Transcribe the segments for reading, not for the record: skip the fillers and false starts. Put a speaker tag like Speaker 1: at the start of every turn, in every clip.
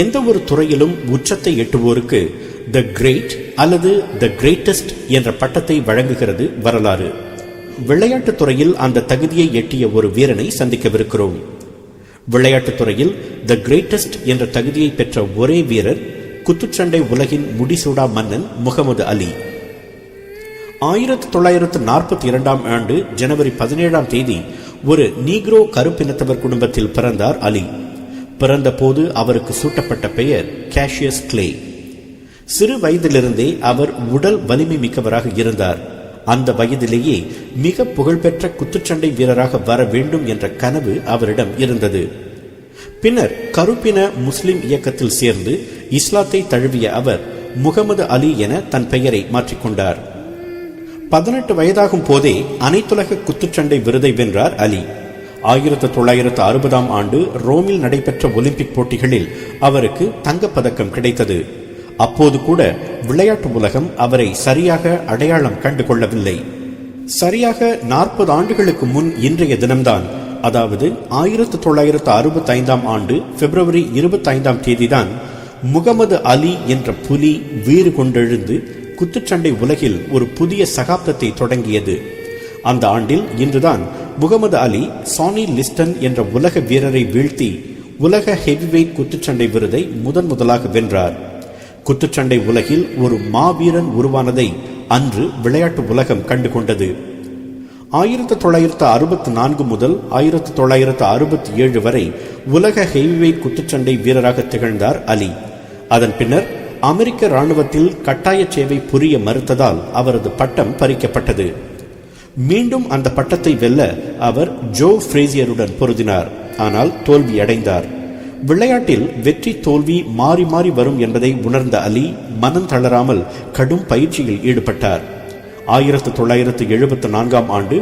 Speaker 1: எந்த ஒரு துறையிலும் உச்சத்தை எட்டுவோருக்கு த கிரேட் அல்லது த கிரேட்டஸ்ட் என்ற பட்டத்தை வழங்குகிறது வரலாறு. விளையாட்டுத் துறையில் அந்த தகுதியை எட்டிய ஒரு வீரனை சந்திக்கவிருக்கிறோம். விளையாட்டுத் துறையில் த கிரேட்டஸ்ட் என்ற தகுதியை பெற்ற ஒரே வீரர் குத்துச்சண்டை உலகின் முடிசூடா மன்னன் முகமது அலி. 1942 ஆண்டு ஜனவரி 17 ஒரு நீக்ரோ கருப்பினத்தவர் குடும்பத்தில் பிறந்தார் அலி. பிறந்த போது அவருக்கு சூட்டப்பட்ட பெயர் கேஷியஸ் கிளே. சிறு வயதிலிருந்தே அவர் உடல் வலிமை மிக்கவராக இருந்தார். அந்த வயதிலேயே மிக புகழ்பெற்ற குத்துச்சண்டை வீரராக வர வேண்டும் என்ற கனவு அவரிடம் இருந்தது. பின்னர் கருப்பின முஸ்லிம் இயக்கத்தில் சேர்ந்து இஸ்லாத்தை தழுவிய அவர் முகமது அலி என தன் பெயரை மாற்றிக்கொண்டார். 18 வயதாகும் போதே அனைத்துலக குத்துச்சண்டை விருதை வென்றார் அலி. 1960 ஆண்டு ரோமில் நடைபெற்ற ஒலிம்பிக் போட்டிகளில் அவருக்கு தங்கப்பதக்கம் கிடைத்தது. அப்போது கூட விளையாட்டு உலகம் அவரை சரியாக அடையாளம் கண்டு கொள்ளவில்லை. சரியாக 40 ஆண்டுகளுக்கு முன் இன்றைய தினம்தான், அதாவது 1965 ஆண்டு பிப்ரவரி 25 தான் முகமது அலி என்ற புலி வீறு கொண்டெழுந்து குத்துச்சண்டை உலகில் ஒரு புதிய சகாப்தத்தை தொடங்கியது. அந்த ஆண்டில் இன்றுதான் முகமது அலி சானி லிஸ்டன் என்ற உலக வீரரை வீழ்த்தி உலக ஹெவிவெயிட் குத்துச்சண்டை விருதை முதலாக வென்றார். குத்துச்சண்டை உலகில் ஒரு மாவீரன் உருவானதை அன்று விளையாட்டு உலகம் கண்டுகொண்டது. 1964 முதல் 1967 வரை உலக ஹெவிவெயிட் குத்துச்சண்டை வீரராக திகழ்ந்தார் அலி. அதன் பின்னர் அமெரிக்க ராணுவத்தில் கட்டாய சேவை புரிய மறுத்ததால் அவரது பட்டம் பறிக்கப்பட்டது. மீண்டும் அந்த பட்டத்தை வெல்ல அவர் ஜோ ஃப்ரேசியருடன் பொருதினார். ஆனால் தோல்வி அடைந்தார். விளையாட்டில் வெற்றி தோல்வி மாறி மாறி வரும் என்பதை உணர்ந்த அலி மனம் தளராமல் கடும் பயிற்சியில் ஈடுபட்டார். 1974 ஆண்டு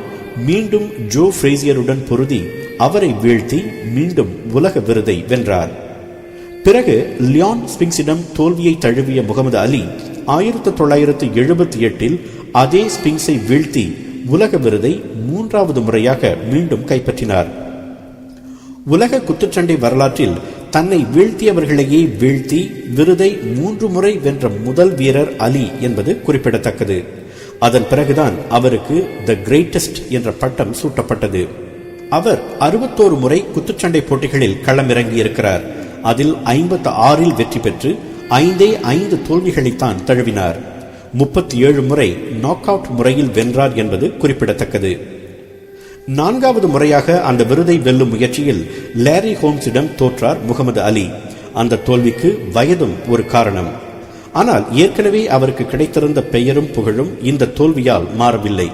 Speaker 1: மீண்டும் ஜோ ஃப்ரேசியருடன் பொருதி அவரை வீழ்த்தி மீண்டும் உலக விருதை வென்றார். பிறகு லியான் ஸ்பிங்ஸிடம் தோல்வியை தழுவிய முகமது அலி 1978 அதே ஸ்பிங்ஸை வீழ்த்தி உலக விருதை 3வது முறையாக மீண்டும் கைப்பற்றினார். உலக குத்துச்சண்டை வரலாற்றில் தன்னை வீழ்த்தியவர்களையே வீழ்த்தி விருதை 3 முறை வென்ற முதல் வீரர் அலி என்பது குறிப்பிடத்தக்கது. அதன் பிறகுதான் அவருக்கு த கிரேட்டஸ்ட் என்ற பட்டம் சூட்டப்பட்டது. அவர் 61 முறை குத்துச்சண்டை போட்டிகளில் களமிறங்கியிருக்கிறார். அதில் 56 வெற்றி பெற்று 5 தோல்விகளைத்தான் தழுவினார். 37 முறை நாக் அவுட் முறையில் வென்றார் என்பது குறிப்பிடத்தக்கது. 4வது முறையாக அந்த விருதை வெல்லும் முயற்சியில் லேரி ஹோம்ஸிடம் தோற்றார் முகமது அலி. அந்த தோல்விக்கு வயதும் ஒரு காரணம். ஆனால் ஏற்கனவே அவருக்கு கிடைத்திருந்த பெயரும் புகழும் இந்த தோல்வியால் மாறவில்லை.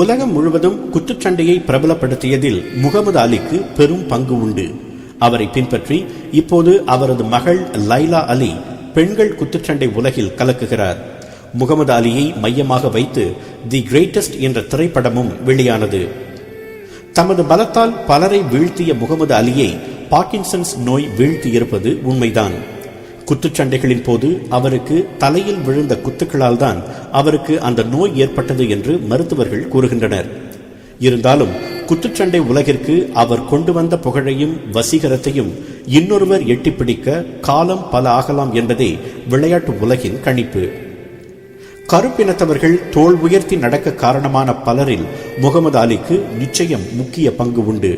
Speaker 1: உலகம் முழுவதும் குத்துச்சண்டையை பிரபலப்படுத்தியதில் முகமது அலிக்கு பெரும் பங்கு உண்டு. அவரை பின்பற்றி இப்போது அவரது மகள் லைலா அலி பெண்கள் குத்துச்சண்டை உலகில் கலக்குகிறார். முகமது அலியை மையமாக வைத்து தி கிரேட்டஸ்ட் என்ற திரைப்படமும் வெளியானது. தமது பலத்தால் பலரை வீழ்த்திய முகமது அலியை பார்க்கின்சன்ஸ் நோய் வீழ்த்தி இருப்பது உண்மைதான். குத்துச்சண்டைகளின் போது அவருக்கு தலையில் விழுந்த குத்துக்களால் தான் அவருக்கு அந்த நோய் ஏற்பட்டது என்று மருத்துவர்கள் கூறுகின்றனர். இருந்தாலும் குத்துச்சண்டை உலகிற்கு அவர் கொண்டு வந்த புகழையும் வசீகரத்தையும் இன்னொருவர் எட்டிப்பிடிக்க காலம் பல ஆகலாம் என்பதே விளையாட்டு உலகின் கணிப்பு. கருப்பினத்தவர்கள் தோள் உயர்த்தி நடக்க காரணமான பலரில் முகமது அலிக்கு நிச்சயம் முக்கிய பங்கு உண்டு.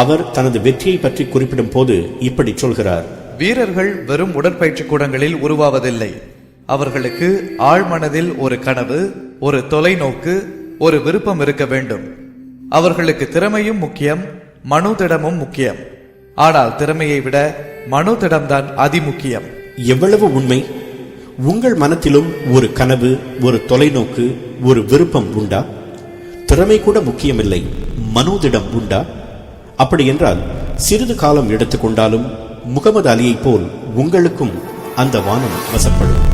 Speaker 1: அவர் தனது வெற்றியை பற்றி குறிப்பிடும் போது இப்படி சொல்கிறார்:
Speaker 2: வீரர்கள் வெறும் உடற்பயிற்சி கூடங்களில் உருவாவதில்லை. அவர்களுக்கு ஆழ்மனதில் ஒரு கனவு, ஒரு தொலைநோக்கு, ஒரு விருப்பம் இருக்க வேண்டும். அவர்களுக்கு திறமையும் முக்கியம், மனோதிடமும் முக்கியம். ஆனால் திறமையை விட மனோதிடம்தான் அதிமுக்கியம்.
Speaker 1: எவ்வளவு உண்மை! உங்கள் மனத்திலும் ஒரு கனவு, ஒரு தொலைநோக்கு, ஒரு விருப்பம் உண்டா? திறமை கூட முக்கியமில்லை, மனோதிடம் உண்டா? அப்படி என்றால் சிறிது காலம் எடுத்துக்கொண்டாலும் முகமது அலியை போல் உங்களுக்கும் அந்த வானம் வசப்படும்.